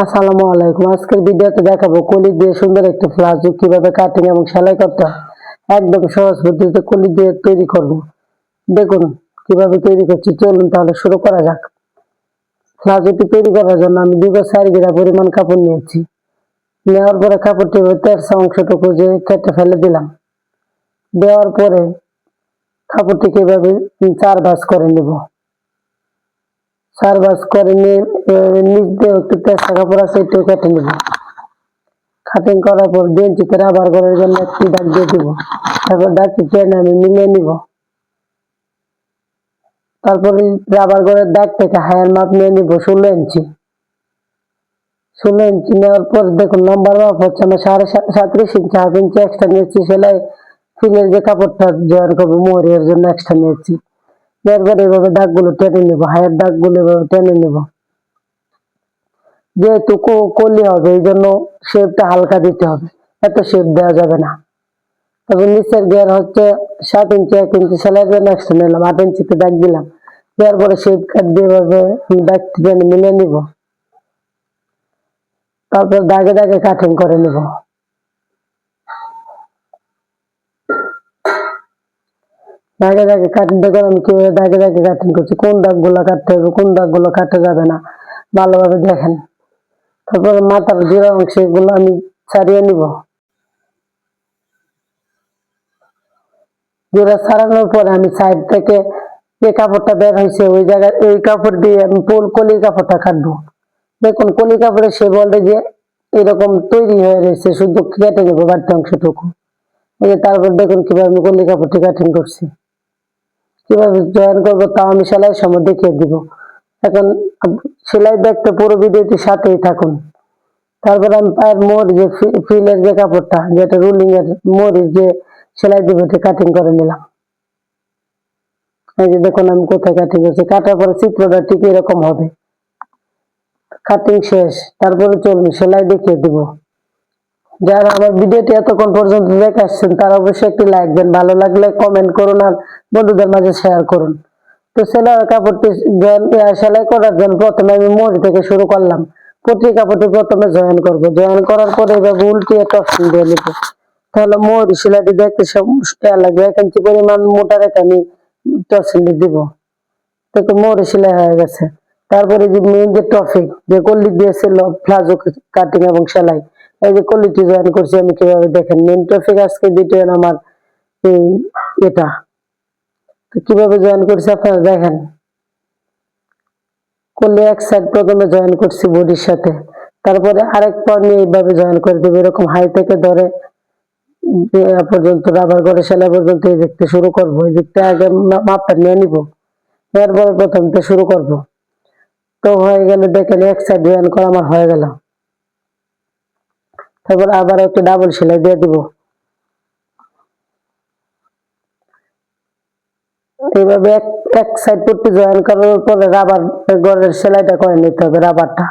আসসালামু আলাইকুম। আজকের ভিডিওতে দেখাবো কলি দিয়ে সুন্দর একটি প্লাজো কিভাবে কাটিং এবং সেলাই করতে হয়। একদম সহজ পদ্ধতিতে কলি দিয়ে তৈরি করব। দেখুন কিভাবে তৈরি করছি, চলুন তাহলে শুরু করা যাক। প্লাজোটি তৈরি করার জন্য আমি 2 গজ 4 গিরা পরিমাণ কাপড় নিয়েছি। নেওয়ার পরে কাপড়টি তেরসা অংশটুকু যে কেটে ফেলে দিলাম। দেওয়ার পরে কাপড়টিকে এভাবে 4 ভাঁজ করে নেব। 4 ভাঁজ করে নিয়ে নিচ দিয়ে একটু তেরসা কাপড় আছে একটু কেটে নেব। কাটিং করার পর 2 ইঞ্চিতে রাবার করার জন্য একটি দাগ দিয়ে দিব। তারপর দাগটি টেনে আমি মিলিয়ে নিব। তারপর রাবার করার দাগ থেকে হায়ার মাপ নিয়ে নিব 16 ইঞ্চি। 16 ইঞ্চি নেওয়ার পর দেখুন লম্বার মাপ হচ্ছে আমি 37.5 ইঞ্চি, হাফ ইঞ্চি এক্সট্রা নিয়েছি। সেলাই ফিলের যে কাপড়টা জয়েন করবো মোহরি এর জন্য এক্সট্রা নিয়েছি। এরপর এইভাবে দাগগুলো টেনে নেব, হায়ার দাগগুলো এভাবে টেনে নেব। যেহেতু কলি হবে এই জন্য শেপটা হালকা দিতে হবে, এত শেপ দেওয়া যাবে না। তবে নিচের গের হচ্ছে 7 ইঞ্চি, 1 ইঞ্চি সেলাইয়ের জন্য এক্সট্রা নিলাম, 8 ইঞ্চিতে দাগ দিলাম। দেওয়ার পরে শেপ কাট দিয়ে এভাবে দাগটি টেনে মিলিয়ে নিব। তারপর দাগে দাগে কাটিং করে নিব। দাগে দাগে কাটিং দেখুন আমি কিভাবে দাগে দাগে কাটিং করছি, কোন দাগগুলো কাটতে হবে কোন দাগগুলো কাটা যাবে না ভালোভাবে দেখেন। তারপর মাথার জোড়া অংশ এগুলো আমি ছাড়িয়ে নিব। জোড়া ছাড়ানোর পরে আমি সাইড থেকে যে কাপড়টা বের হয়েছে ওই জায়গায় এই কাপড় দিয়ে আমি কলির কাপড়টা কাটবো। দেখুন কলি কাপড়ের সে বলতে যে এরকম তৈরি হয়ে রয়েছে, শুধু কেটে নেবো বাড়তি অংশটুকু। এই যে তারপর দেখুন কিভাবে আমি কলি কাপড়টি কাটিং করছি। কিভাবে জয়েন করবো তাও আমি সেলাই সময় দেখিয়ে দিব। এখন সেলাই দেখতে পুরো ভিডিওটি সাথেই থাকুন। তারপর আমি পায়ের মোড় যে ফিলের যে কাপড়টা যেটা রুলিং এর মোড়ের যে সেলাই দিব কাটিং করে নিলাম। এই যে দেখুন আমি কোথায় কাটিং করছি, কাটার পরে চিত্রটা ঠিক এরকম হবে। কাটিং শেষ, তারপরে চলুন সেলাই দেখিয়ে দিব। যারা আমার ভিডিওটি এতক্ষণ পর্যন্ত দেখে আসছেন তারা অবশ্যই একটি লাইক দেন, ভালো লাগলে কমেন্ট করুন আর বন্ধুদের মাঝে শেয়ার করুন। তো সেলাই কাপড়টি সেলাই করার জন্য প্রথমে আমি মোড় থেকে শুরু করলাম। প্রতি কাপড়টি প্রথমে জয়েন করব, জয়েন করার পরে এভাবে উল্টিয়ে টপসিং দিয়ে নিব। তাহলে মোড় সেলাইটি দেখতে লাগবে। 1 ইঞ্চি পরিমাণ মোটা রেখে আমি টপসিং দিব। দেখো মোড় সেলাই হয়ে গেছে। তারপরে যে মেইন যে টপিক যে কলি দিয়েছিল প্লাজো কাটিং এবং সেলাই, এই যে কলিটি জয়েন করছি আমি কিভাবে দেখেন। মেইন টপিক আজকে ভিডিও আমার এই এটা তো কিভাবে জয়েন করছি আপনারা দেখেন। কলি এক সাইড প্রথমে জয়েন করছি বডির সাথে, তারপরে আরেক পা নিয়ে এইভাবে জয়েন করে দেবো। এরকম হাই থেকে ধরে পর্যন্ত রাবার করে সেলাই পর্যন্ত এই দেখতে শুরু করবো। এই দিকটা আগে মাপটা নিয়ে নিব, এরপরে প্রথমটা শুরু করব। তো হয়ে গেলে দেখেন এক সাইড জয়েন করা আমার হয়ে গেল। তারপর আবার একটা ডাবল সেলাই দিয়ে দিব। এইভাবে এক সাইড পট্টি জয়েন করার পরে রাবার গড়ের সেলাইটা করে নিতে হবে। রাবারটা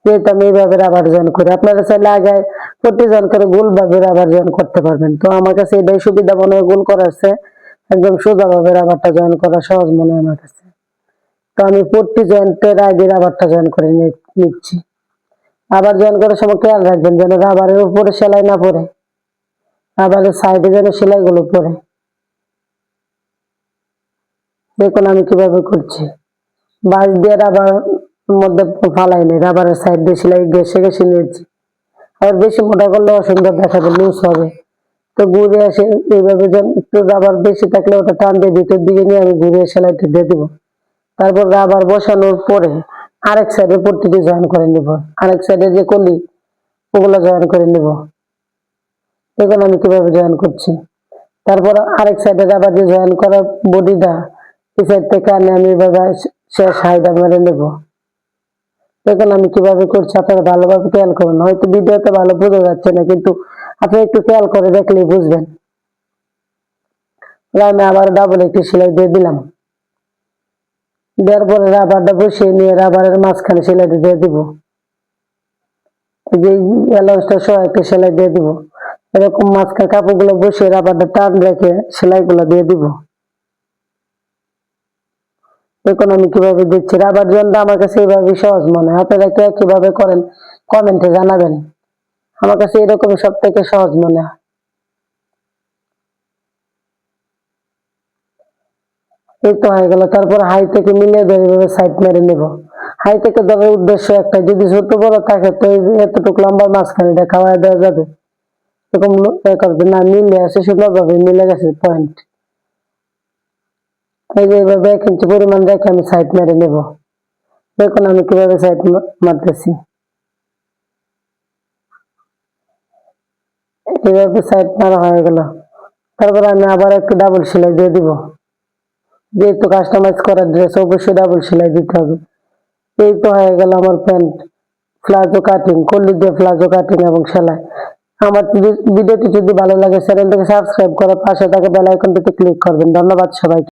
যেহেতু আমি এইভাবে রাবার জয়েন করি, আপনারা চাইলে আগে পট্টি জয়েন করে গোল ভাবে রাবার জয়েন করতে পারবেন। তো আমার কাছে এটাই সুবিধা মনে হয়, গোল করা আছে একদম সোজা ভাবে রাবারটা জয়েন করা সহজ মনে হয় আমার কাছে। তো আমি পট্টি জয়েন্টের আগে রাবারটা জয়েন করে নিচ্ছি। আবার জয়েন করার সময় খেয়াল রাখবেন যেন রাবারের উপরে সেলাই না পড়ে, রাবারের সাইডে যেন সেলাই গুলো পড়ে। দেখুন আমি কিভাবে করছি, বাঁশ দিয়ে রাবার মধ্যে ফালাই নেই, রাবারের সাইড দিয়ে সেলাই ঘেসে ঘেসে নিয়েছি। আর বেশি মোটা করলে অসুন্দর দেখাবে, লুজ হবে। তো ঘুরে আসে এইভাবে একটু রাবার বেশি থাকলে ওটা টান দিয়ে ভিতর দিকে নিয়ে আমি ঘুরে সেলাইটা দিয়ে দিব। তারপর রাবার বসানোর পরে আরেক সাইডে পট্টিটি জয়েন করে নিব, আরেক সাইডে যে কলি ওগুলো জয়েন করে নিব। দেখুন আমি কিভাবে জয়েন করছি। তারপর আরেক সাইডে রাবার দিয়ে জয়েন করা বডিটা এই সাইড থেকে আনে আমি এভাবে শেষ হাইটা মেরে নেব। দেখুন আমি কিভাবে করছি, আপনারা ভালোভাবে খেয়াল করুন। হয়তো ভিডিওতে ভালো বোঝা যাচ্ছে না, কিন্তু আপনি একটু খেয়াল করে দেখলেই বুঝবেন। আমি আবার ডাবল একটি সেলাই দিয়ে দিলাম। দেওয়ার পরে রাবারটা বসিয়ে নিয়ে রাবারের মাঝখানে সেলাইটা দিয়ে দিব। এই যে এলাউসটা সহ একটা সেলাই দিয়ে দিব। এরকম মাঝখানে কাপড়গুলো বসিয়ে রাবারটা টান রেখে সেলাইগুলো দিয়ে দিব। দেখুন আমি কিভাবে দিচ্ছি, রাবার জোনটা আমার কাছে এইভাবে সহজ মনে হয়, আপনারা কে কিভাবে করেন কমেন্টে জানাবেন। আমার কাছে এরকম সব থেকে সহজ মনে হয়। এই তো হয়ে গেল। তারপর হাই থেকে মিলিয়ে ধরে এভাবে সাইড মেরে নেব। হাই থেকে ধরার উদ্দেশ্য একটা, যদি ছোট বড় থাকে তো এই যে এতটুকু লম্বার মাঝখানে এটা খাওয়া দেওয়া যাবে, এরকম করবে না, মিলে আছে সুন্দরভাবে মিলে গেছে পয়েন্ট। এই যে এইভাবে 1 ইঞ্চি পরিমাণ রেখে আমি সাইড মেরে নেব। দেখুন আমি কিভাবে সাইড মারতেছি, এইভাবে সাইড মারা হয়ে গেল। তারপর আমি আবার একটু ডাবল সেলাই দিয়ে দিব, যেহেতু কাস্টমাইজ করার ড্রেস অবশ্যই ডাবল সেলাই দিতে হবে। এই তো হয়ে গেল আমার প্যান্ট প্লাজো কাটিং, কলি দিয়ে প্লাজো কাটিং এবং সেলাই। আমার ভিডিওটি যদি ভালো লাগে চ্যানেলটিকে সাবস্ক্রাইব করে পাশে থাকা বেল আইকনটিতে ক্লিক করবেন। ধন্যবাদ সবাইকে।